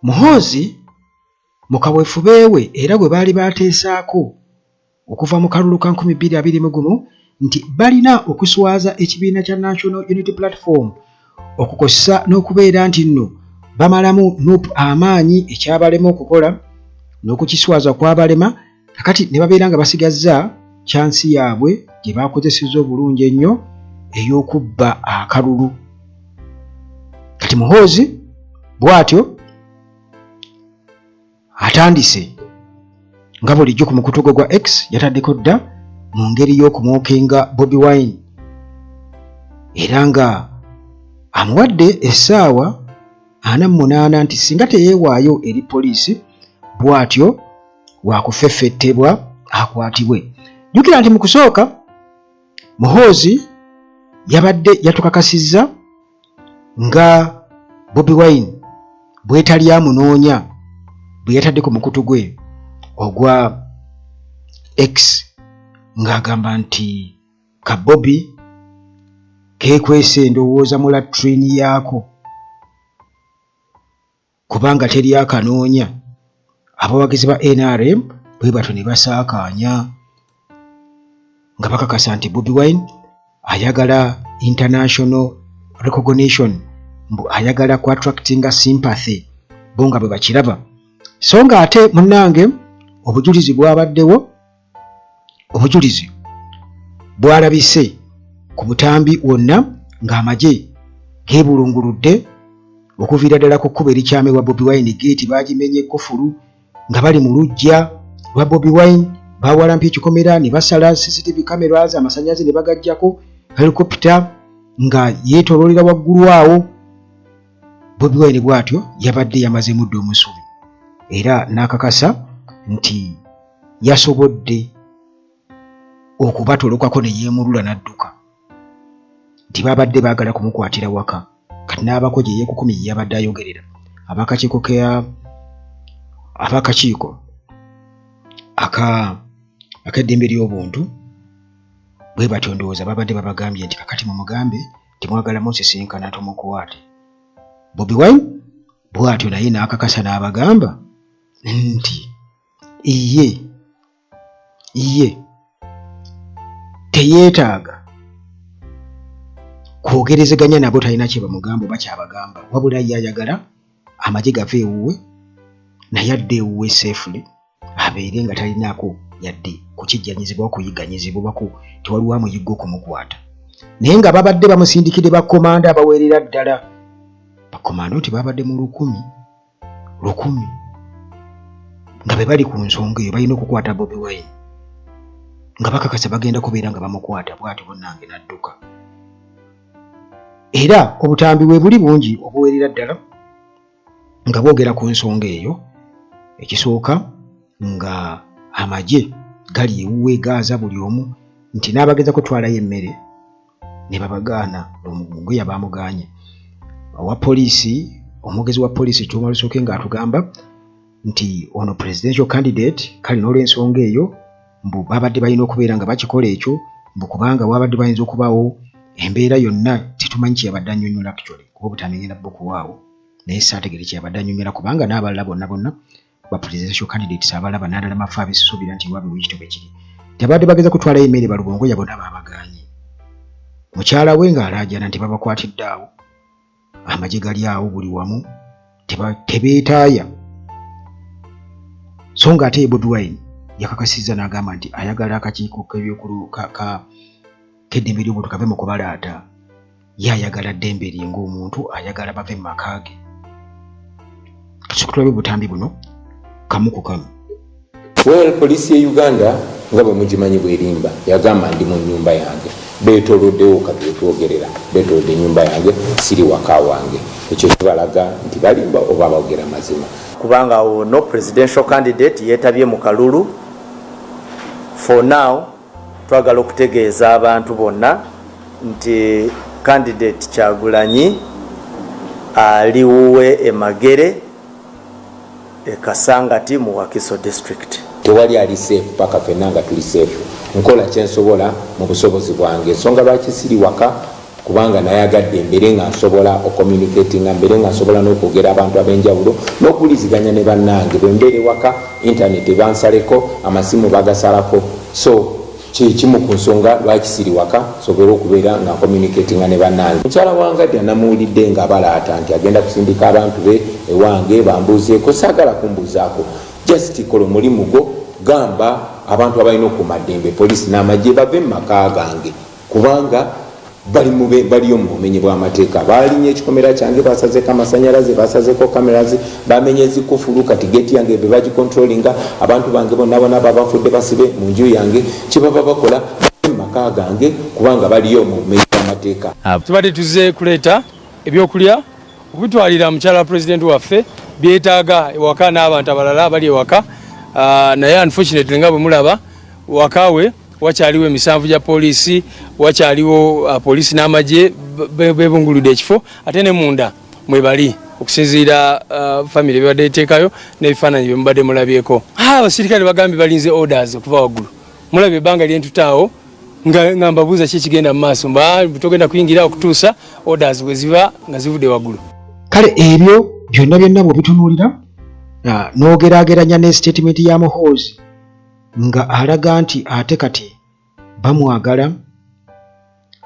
Muhoozi mu kaweefube we era gwe baali bateesaako okuva mu kalulu ka 2021 nti balina okuswaza ekibiina kya National Unity Platform okukosa n'okubeera nti nno bamalamu NUP amaanyi ekyabalema okukola n'okukiswaza kw'abalema kakati ne babeera nga basigazza chansi yaabwe gye baakozesezza obulungi ennyo ey'okubba akalulu. Kati Muhoozi bw'atyo atandise nga bulijjo ku mukutu gwe gwa X yataddeko dda mu ngeri y'okumwokenga Bobi Wine era nga amuwadde essaawa 48 nti singa teyeewaayo eri poliisi bw'atyo wakufeffettebwa akwatibwe. Jjukira nti mu kusooka Muhoozi yabadde yatukakasizza nga Bobi Wine bwetali amunoonya bwe yatadde ku mukutu gwe ogwa X ng'agamba nti ka Bobi keekwese ndowooza mu latrini yaako kubanga teri akanoonya. Abawagizi ba NRM bwe batyo ne basaakaanya nga bakakasa nti Bobi Wine ayagala international recognition, mbu ayagala ku attractinga sympathy bo nga bwe bakiraba. So nga ate munnange obujulizi bwabaddewo, obujulizi bwalabise ku butambi wonna ng'amagye geebulunguludde okuviira ddala ku kkubo erikyamirwa Bobi Wine geeti baagimenye ekkufulu nga bali mu luggya lwa Bobi Wine baawalampya ekikomera ne basala CCTV cameras amasannyalaze ne bagajjako helicopter nga yeetooloolera waggulu awo. Bobi Wine bw'atyo yabadde yamazeemu dda omusubi era n'akakasa nti yasobodde okubatolokako ne yeemulula n'adduka nti babadde baagala kumukwatira waka. Kati n'abako gye yeekukumi gye yabadde ayogerera abakakiiko ak'eddembe ly'obuntu bwe batyo ndowooza babadde babagambye nti kakati mumugambe timwagala musisinkana tumukwate. Bobi Wine bw'atyo naye n'akakasa n'abagamba nti iye teyeetaaga kwogerezeganya nabo, talina kye bamugamba oba kyabagamba, wabula ye ayagala amagye gave ewuwe naye adde ewuwe safely abeere nga talinaako yadde kukijjanyizibwa okuyiganyizibwa baku tewaliwo amuyigga okumukwata. Naye nga babadde bamusindikidde bakkomanda abaweerera ddala, bakkomanda nti babadde mu 10,000 nga be bali ku nsonga eyo balina okukwata Bobi Wine nga bakakasa bagenda kubeera nga bamukwata. Bw'atyo bonnange n'adduka. Era obutambi bwe buli bungi obuweerera ddala nga boogera ku nsonga eyo. Ekisooka nga amagye gali ewuwe gaaza buli omu nti n'abageza kutwalayo emmere ne babagaana, omugunguya baamuganye. Owa poliisi, omwogezi wa poliisi Kyuma Lusooke ng'atugamba nti ono presidential candidate kale n'olw'ensonga eyo mbu babadde balina okubeera nga bakikola ekyo mbu kubanga wabadde bayinza okubaawo embeera yonna tetumanyi kyeyabadde annyonnyola actually kuba obutambi ngenda bukuwaawo naye saategere kyeyabadde annyonnyola kubanga n'abalala bonna ba presidential candidates abalaba n'alala mafa abisuubira nti wabe bwekityo bwe kiri tebadde bageza kutwalayo emmere balugongoya bonna baabaganye. Mukyala we ng'alaajana nti babakwatidde awo, amagye gali awo buli wamu tebeetaaya. So nga ate Bobi Wine yakakasizza n'agamba nti ayagala akakiiko k'eddembe ly'obuntu kave mu kubalaata, ye ayagala ddembe lye ng'omuntu, ayagala bave mu maka ge. Kasukutulabe butambi buno kamu ku kamu. Poliisi ye Uganda nga bwe mugimanyi bwerimba yagamba ndi mu nnyumba yange, beetooloddewo kati wetwogerera, beetoolodde ennyumba yange, siri waka wange. Ekyo kibalaga nti balimba oba boogera mazima. Kubanga ono presidential candidate yeetabye mu kalulu. For now twagala okutegeeza abantu bonna nti candidate Kyagulanyi aliwuwe Emagere Kasangati mu Wakiso district. Tewali ali safe paka fenna nga tuli safe. Nkola kyensobola mu busobozi bwange. Ensonga lwaki siri waka kubanga nayagadde mbere nga nsobola ocommunicatinga mbere nga nsobola n'okwogera abantu ab'enjawulo n'okuliziganya ne bannange bwe mbeere waka internet bansaleko amasimu bagasalako so kimu ku nsonga lwaki siri waka sobera okubeera nga communicatinga ne bannange. Mukyala wange dda namuwulidde nga balaata nti agenda kusindika abantu be ewange bambuuzeeko, saagala kumbuuzaako, just kola omulimu gwo, gamba abantu abalina okumaddembe poliisi n'amagye bave mu maka gange kubanga baliyo mu bumenyi bw'amateeka. Balinye ekikomera kyange basazeko amasanyalaze, basazeko cameras, bamenye ezikufulu, kati geti yange be bagicontrollinga, abantu bange bonna babafudde basibe mu nju yange, kibaba bakola mu maka gange kubanga baliyo mu bumenyi bw'amateeka. Tubadde tuzze kuleeta ebyokulya okutwalira mukyala wa president waffe byetaaga ewaka n'abantu abalala bali ewaka, naye unfortunately nga bwe mulaba wakawe wakyaliwo emisanvu gya poliisi, wakyaliwo poliisi n'amagye bebunguludde ekifo, ate ne munda mwebali okusinziira famire bebadde eteekayo n'ebifaananyi bye mubadde mulabyeko. Abasirikale bagambye balinze orders okuva waggulu, mulabye ebbanga lyentutaawo nga mbabuuza ki ekigenda mu maaso, togenda kuyingira okutuusa orders bwe ziba nga zivudde waggulu. Kale ebyo byonna bw'obitunuulira n'ogeraageranya ne statement ya Muhoozi nga alaga nti ate kati bamwagala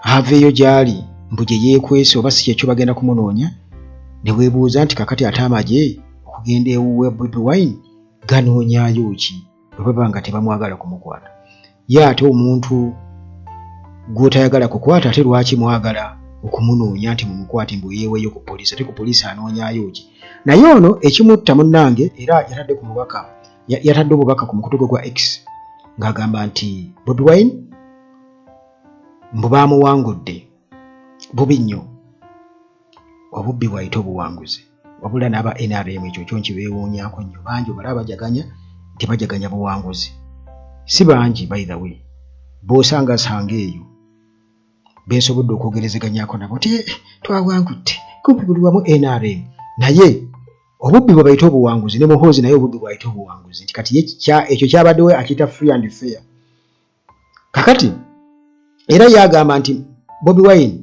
aveeyo gy'ali mbu gye yeekwese oba si kyekyo bagenda kumunoonya, ne weebuuza nti kakati ate amagye okugenda ewuwe Bobi Wine ganoonyaayo ki bwe baba nga tebamwagala kumukwata? Ye ate omuntu gw'otayagala kukwata ate lwaki mwagala okumunoonya nti mumukwate mbu yeeweeyo ku poliisi, ate ku poliisi anoonyaayo ki? Naye ono ekimutta munnange era yatadde obubaka ku mukutu gwe gwa X ng'agamba nti Bobi Wine mbu baamuwangudde bubi nnyo, obubbi bwayita obuwanguzi, wabula n'aba NRM ekyo kyo nkibeewuunyaako nnyo. Bangi obalaba bajaganya nti bajaganya buwanguzi, si bangi by the way, b'osangasanga eyo bensobodde okwogerezeganyako nabo nti twawangudde kumpi buli wamu NRM, naye obubbi bwe bayita obuwanguzi, ne Muhoozi naye obubbi bwayita obuwanguzi, nti kati ekyo kyabaddewe akiyita free and fair. Kakati era yagamba nti Bobi Wine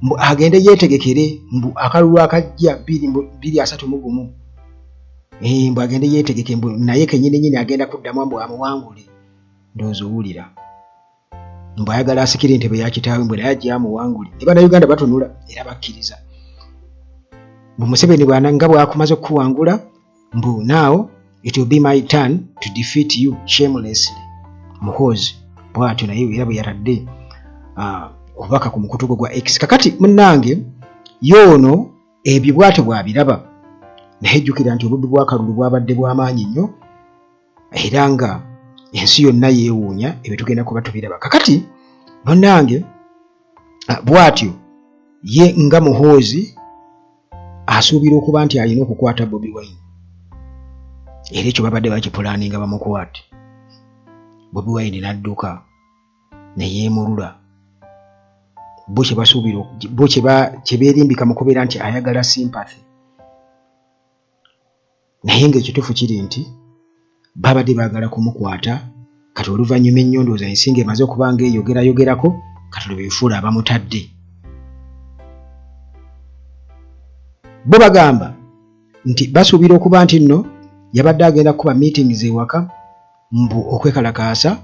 mbu agende yeetegekere mbu akalulu akajja 231 mbu agende yeetegeke mbu naye kennyini agenda kuddamu mbu amuwangule. Ndowooza owulira mbu ayagala asikire entebe ya kitaawe mbu naye ajja amuwangule. Ne bannayuganda batunula era bakkiriza. Museveni bw'ananga bw'akumaze okuwangula mbu now it will be my turn to defeat you shamelessly. Muhoozi bw'atyo naye era bwe yatadde obubaka ku mukutu gwe gwa X. Kakati munnange yoono ebyo bw'atyo bw'abiraba, naye jjukira nti obubbi bw'akalulu bwabadde bw'amaanyi nnyo era nga ensi yonna yeewuunya ebyo tugenda kuba tubiraba. Kakati munnange bw'atyo ye nga Muhoozi asuubira okuba nti alina okukwata Bobi Wine, era ekyo babadde bakipulaaninga bamukwate. Bobi Wine n'adduka ne yeemulula bo kye beerimbika mu kubeera nti ayagala sympathy, naye ng'ekituufu kiri nti babadde baagala kumukwata. Kati oluvannyuma ennyondooza ensinga emaze okuba ng'eyogerayogerako, kati lwebeefuula abamutadde. Bo bagamba nti basuubira okuba nti nno yabadde agenda kuba meetings ewaka mbu okwekalakaasa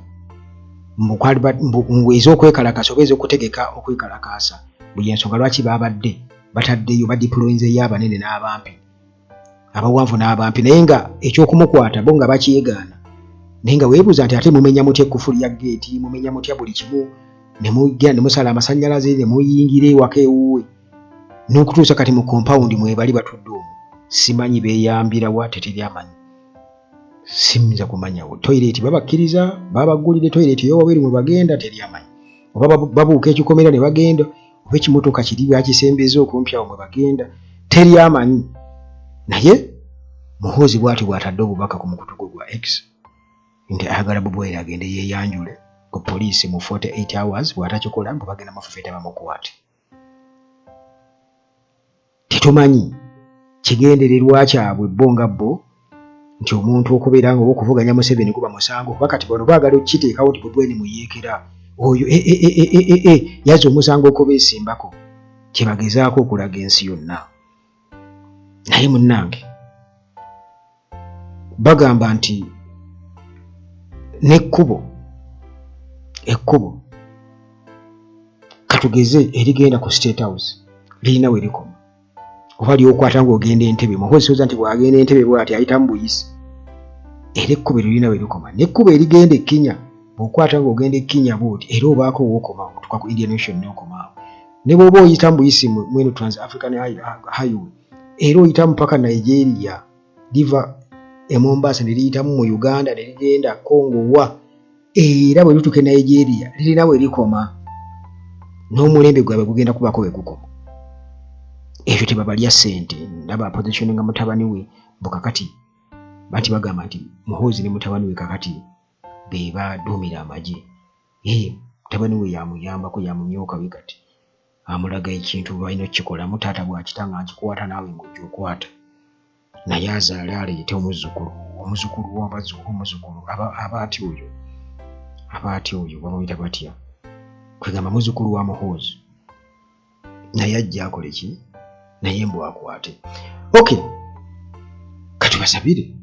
mbu ez'okwekalakaasa oba ez'okutegeka okwekalakaasa, buli ensonga lwaki babadde bataddeyo badiployinzeyo abanene n'abampi, abawanvu n'abampi, naye nga ekyokumukwata bo nga bakyegaana. Naye nga weebuuza nti ate mumenya mutya ekkufulu ya geeti, mumenya mutya buli kimu, ne mugenda ne musala amasannyalaze ne muyingira ewaka ewuwe, n'okutuusa kati mu compound mwebali batudde omwo. Simanyi beeyambira wa, teteryamanyi, simza kumanyawo. Toilet babakkiriza, babagulire toilet y'owabweru mwe bagenda, teryamanyi. Oba babuuka ekikomera ne bagenda, oba ekimotoka kiri bakisembeza okumpi awo mwe bagenda, teryamanyi. Naye Muhoozi bw'ati bw'atadde obubaka ku mukutu gwe gwa X nti ayagala Bobi Wine agende yeeyanjule ku poliisi mu 48 hours, bw'atakikola mbu bagenda mafufeeta bamukwate. Tetumanyi kigendererwa kyabwe bo nga bo nti omuntu okubeera nga oba okuvuganya Museveni kuba musango, kuba kati bano baagala okukiteekawo nti Bobi Wine muyeekera oyo yaza omusango okubeesimbako kyebagezaako okulaga ensi yonna. Naye munnange bagamba nti n'ekkubo katugeze erigenda ku State House lirina we likoma oba lyokwata ng'ogenda Entebbe. Muhoozi soza nti bw'agenda Entebbe bw'ati ayitamu Buyisi. Era ekkubo lirina we likoma. N'ekkubo erigenda e Kenya bw'okwata ng'ogenda e Kenya bw'oti era obaako wookoma otuka ku Indian Ocean n'okomaawo. Ne bw'oba oyitamu Buyisi mweno Trans-African Highway era oyitamu paka Nigeria liva e Mombasa ne liyitamu mu Uganda ne ligenda Congo wa era bwe lutuuka e Nigeria lirina we likoma n'omulembe gwabwe gugenda kubaako we gukoma. Ekyo tebabalya ssente. Ndaba position nga mutabani we bukakati bati bagamba nti Muhoozi ne mutabani we kakati be baduumira amagye. Mutabani we yamuyambako yamumyoka we kati amulaga ekintu balina okukikolamu taata bw'akitanga nkikukwata naawe ng'ojja okwata. Naye azaale aleete omuzukulu aba atya oyo bamuyita batya kwegamba muzukulu wa Muhoozi naye ajja akole ki naye mbw akwate. Okay, katubasabire